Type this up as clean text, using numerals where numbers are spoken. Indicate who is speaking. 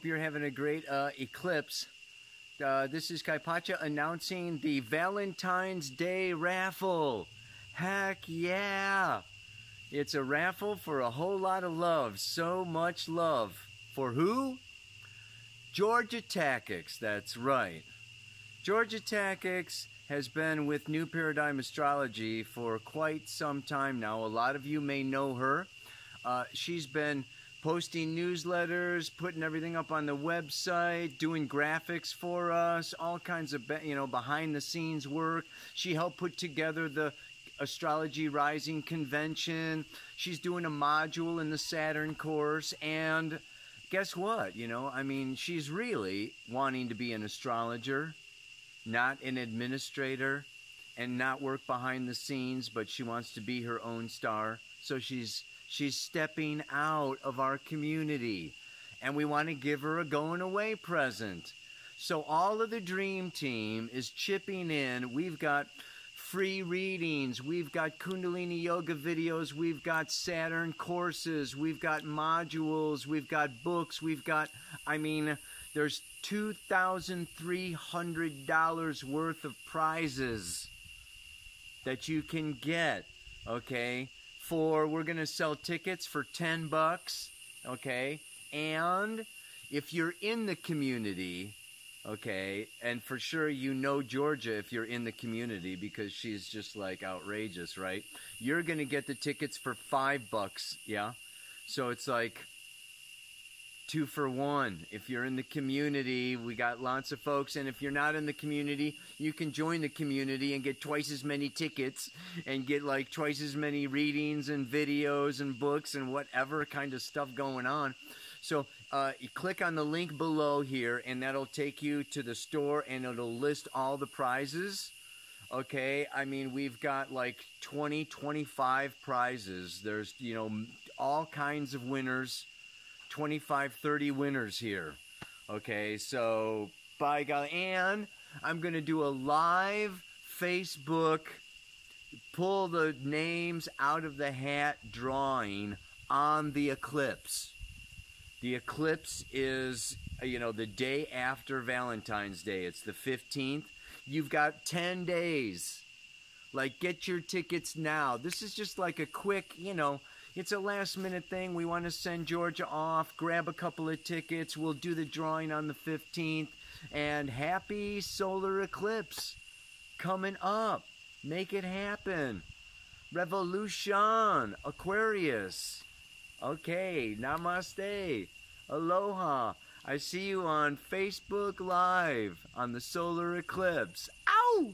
Speaker 1: you're having a great eclipse. This is Kaipacha announcing the Valentine's Day raffle. Heck yeah! It's a raffle for a whole lot of love. So much love. For who? Georgia Tactics, that's right. Georgia Tactics has been with New Paradigm Astrology for quite some time now. A lot of you may know her. She's been posting newsletters, putting everything up on the website, doing graphics for us, all kinds of, behind the scenes work. She helped put together the Astrology Rising Convention. She's doing a module in the Saturn course, and guess what? She's really wanting to be an astrologer, not an administrator, and not work behind the scenes, but she wants to be her own star. So she's stepping out of our community, and we want to give her a going away present. So all of the dream team is chipping in. We've got free readings, we've got Kundalini yoga videos, we've got Saturn courses, we've got modules, we've got books, there's $2,300 worth of prizes that you can get, okay? We're going to sell tickets for $10, okay? And if you're in the community, okay, and for sure Georgia if you're in the community because she's just like outrageous, right? You're going to get the tickets for $5, yeah? So it's like 2 for 1. If you're in the community, we got lots of folks, and if you're not in the community, you can join the community and get twice as many tickets and get like twice as many readings and videos and books and whatever kind of stuff going on. So you click on the link below here, and that'll take you to the store, and it'll list all the prizes. Okay, we've got like 20, 25 prizes. There's, all kinds of winners, 25, 30 winners here. Okay, so by God, and I'm going to do a live Facebook pull the names out of the hat drawing on the eclipse. The eclipse is, the day after Valentine's Day. It's the 15th. You've got 10 days. Like, get your tickets now. This is just like a quick, it's a last-minute thing. We want to send Georgia off, grab a couple of tickets. We'll do the drawing on the 15th. And happy solar eclipse coming up. Make it happen. Revolution, Aquarius. Okay, namaste, aloha. I see you on Facebook Live on the solar eclipse. Ow!